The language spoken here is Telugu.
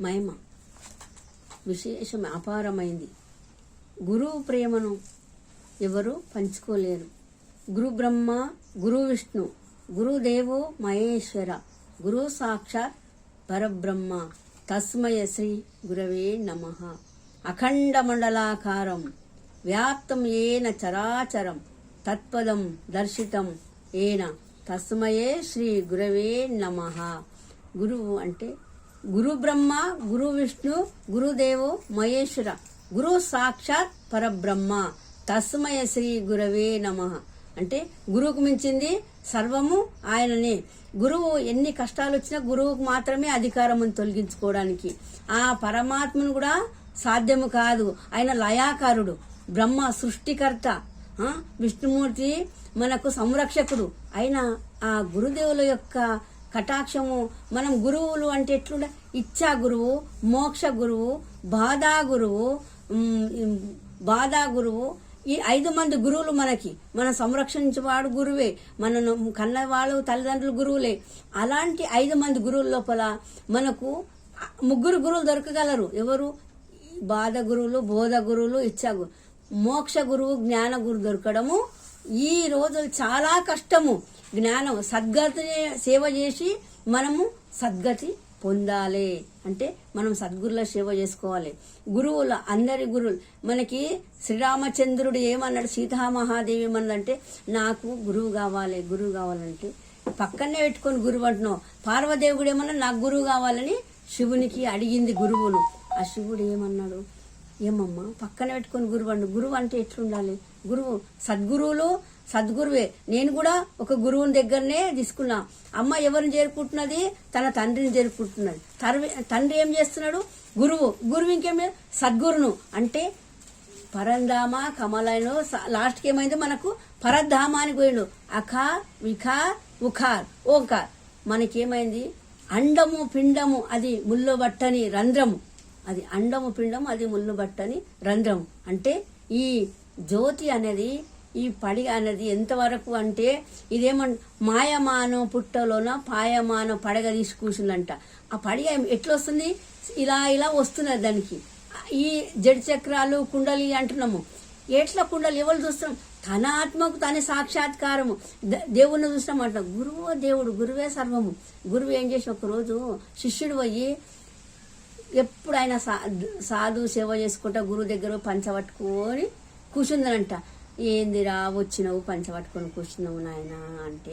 మహిమ విశేషం అపారమైంది. గురువు ప్రేమను ఎవరు పంచుకోలేరు. గురు బ్రహ్మ, గురు విష్ణు, గురుదేవో మహేశ్వర, గురు సాక్షాత్ పరబ్రహ్మ, తస్మయ శ్రీ గురవే నమః. అఖండ మండలాకారం వ్యాప్తం ఏన చరాచరం తత్పదం దర్శితం ఏన తస్మయే శ్రీ గురవే నమః. గురువు అంటే గురు బ్రహ్మ, గురు విష్ణు, గురుదేవో మహేశ్వర, గురు సాక్షాత్ పరబ్రహ్మ, తస్మయ శ్రీ గురవే నమః. అంటే గురువుకు మించింది సర్వము ఆయననే. గురువు ఎన్ని కష్టాలు వచ్చినా గురువుకు మాత్రమే అధికారం తొలగించుకోవడానికి. ఆ పరమాత్మను కూడా సాధ్యము కాదు. ఆయన లయాకారుడు, బ్రహ్మ సృష్టికర్త, విష్ణుమూర్తి మనకు సంరక్షకుడు. అయిన ఆ గురుదేవుల యొక్క కటాక్షము మనం గురువులు అంటే ఎట్లుండ ఇచ్చా గురువు, మోక్ష గురువు, బాధా గురువు, ఈ 5 మంది గురువులు మనకి. మనం సంరక్షించేవాడు గురువే, మనను కన్నవాళ్ళు తల్లిదండ్రులు గురువులే. అలాంటి 5 మంది గురువుల లోపల మనకు 3 గురువులు దొరకగలరు. ఎవరు? బాధ గురువులు, బోధ గురువులు, ఇచ్చా గురు, మోక్ష గురువు, జ్ఞాన గురువు దొరకడము ఈ రోజు చాలా కష్టము. జ్ఞానం సద్గతిని సేవ చేసి మనము సద్గతి పొందాలి అంటే మనం సద్గురుల సేవ చేసుకోవాలి. గురువుల అందరి గురువులు మనకి శ్రీరామచంద్రుడు ఏమన్నాడు, సీతామహాదేవి ఏమన్నాడంటే నాకు గురువు కావాలంటే పక్కనే పెట్టుకొని గురువు అంటున్నావు. పార్వదేవుడు ఏమన్నా నాకు గురువు కావాలని శివునికి అడిగింది గురువును. ఆ శివుడు ఏమన్నాడు, ఏమమ్మా పక్కన పెట్టుకొని గురువు అండు. గురువు అంటే ఎట్లుండాలి? గురువు సద్గురువే. నేను కూడా ఒక గురువుని దగ్గరనే తీసుకున్నా. అమ్మ ఎవరిని చేరుకుంటున్నది? తన తండ్రిని చేరుకుంటున్నది. తండ్రి ఏం చేస్తున్నాడు? గురువు ఇంకేం సద్గురును అంటే పరంధామ కమలను. లాస్ట్కి ఏమైంది మనకు? పరధామానికి పోయిండు. అఖార్, విఖార్, ఉఖార్, ఓంకార్. మనకేమైంది? అండము పిండము అది ముళ్ళు బట్టని రంధ్రము. అది అండము పిండము అది ముళ్ళు బట్టని రంధ్రము. అంటే ఈ జ్యోతి అనేది, ఈ పడిగ అనేది ఎంతవరకు అంటే ఇదేమన్నా మాయమానం పుట్టలోన పాయమానం పడగ తీసి కూర్చుందంట. ఆ పడిగ ఎట్లా వస్తుంది? ఇలా వస్తున్నది. దానికి ఈ జడి చక్రాలు కుండలి అంటున్నాము. ఎట్లా కుండలి ఎవరు చూస్తున్నాం? తన ఆత్మకు తన సాక్షాత్కారము దేవుణ్ణి చూసినామంట. గురువు దేవుడు, గురువే సర్వము. గురువు ఏం చేసి ఒకరోజు శిష్యుడు పోయి ఎప్పుడు ఆయన సాధు సేవ చేసుకుంటా గురువు దగ్గర పంచబట్టుకొని కూర్చుందనంట. ఏందిరా వచ్చినావు పంచబట్టుకొని కూర్చున్నావు నాయన అంటే